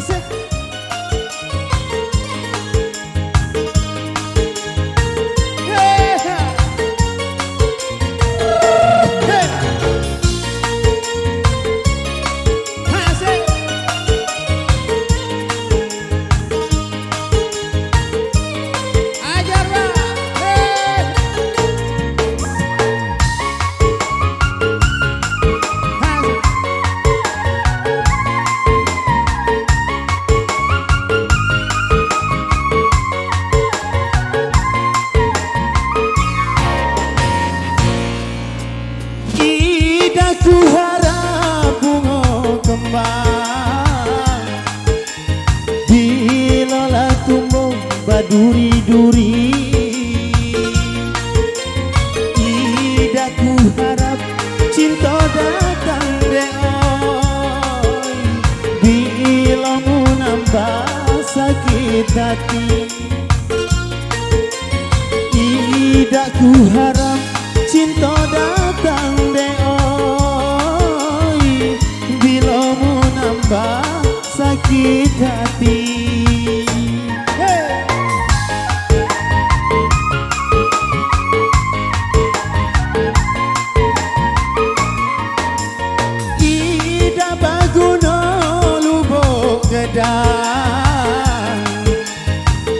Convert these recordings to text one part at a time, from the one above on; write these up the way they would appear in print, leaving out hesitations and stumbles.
Asik. Ku harap bunga kembang bila tumbuh baduri-duri. Tidak ku harap cinta datang deoi bila mu nambah sakit hati. Tidak ku harap cinta datang deoi bila mu nambah sakit hati. Ida baguna lubuk gedang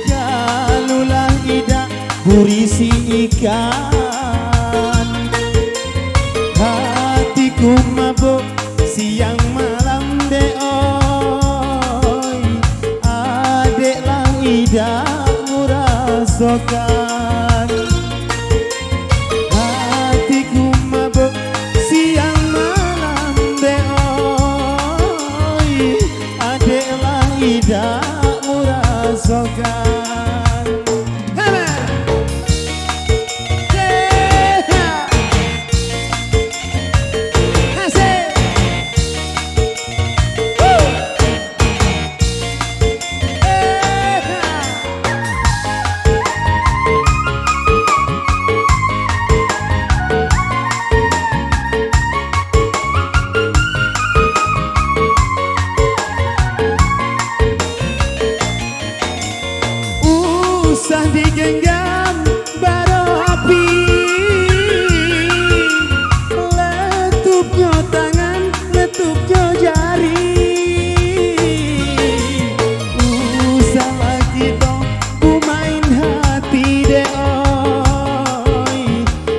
kalulah ida berisi ikan. Hatiku mabuk siang malam deoi adeklah ida merasakan. Hatiku mabuk siang malam deoi adeklah ida merasakan. Usah digenggam bara api, letupnya tangan, letupnya jari. Usah lagi dong ku main hati deoi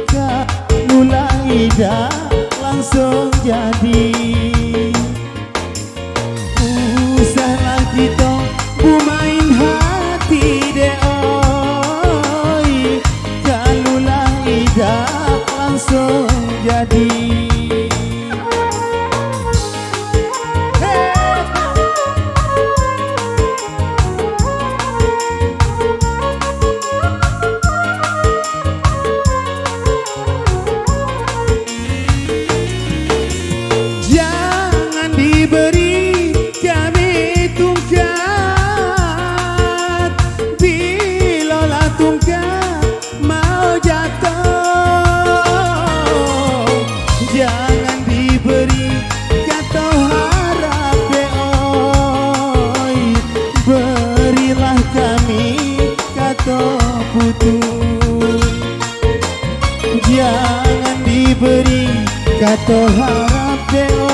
kalulah ida langsung jadi. Usah lagi dong ku main hati deoi kalulah ida langsung jadi. Jangan diberi kami tungkat bila lah tungkat mau jatuh. Jangan diberi kata harap deoi berilah kami kata putus. Jangan diberi kata harap deoi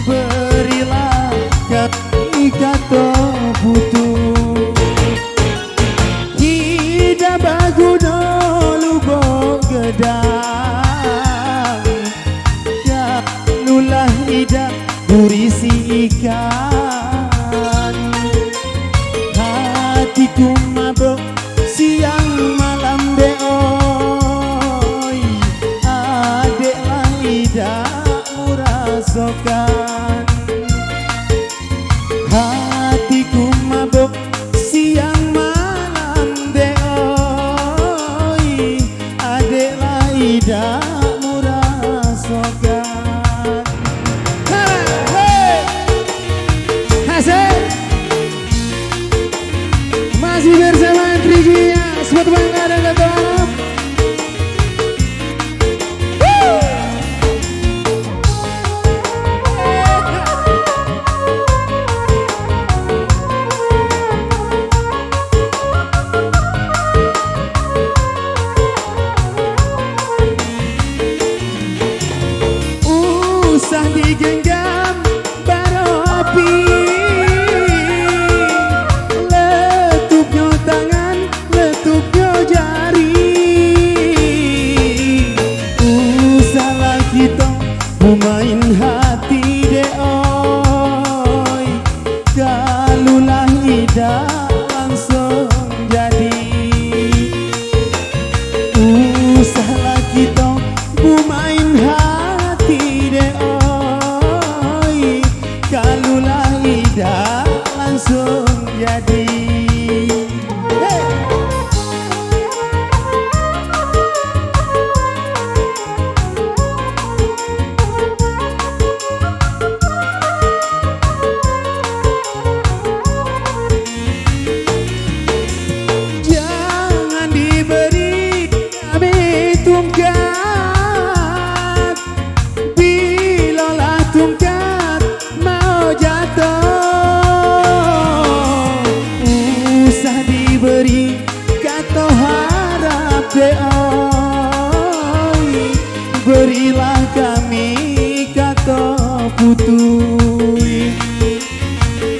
berilah kami kata putus. Tidak baguna lubuk gedang kalulah ida berisi ikan. Hatiku mabuk siang malam deoi adeklah ida merasakan. Hatiku mabuk siang malam deoi adeklah ida merasakan. Asik. Masih bersama Trigia, Sobat Bangga dan Kata Harap. digenggam baropi, letupnya tangan, letupnya jari. Salah kita main hati de oi, kalulah ida langsung jadi. Salah kita main hati de oi, kalulah ida langsung jadi. Beri kata harap de oi, berilah kami kata putui.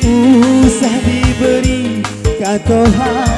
Usah diberi kata harap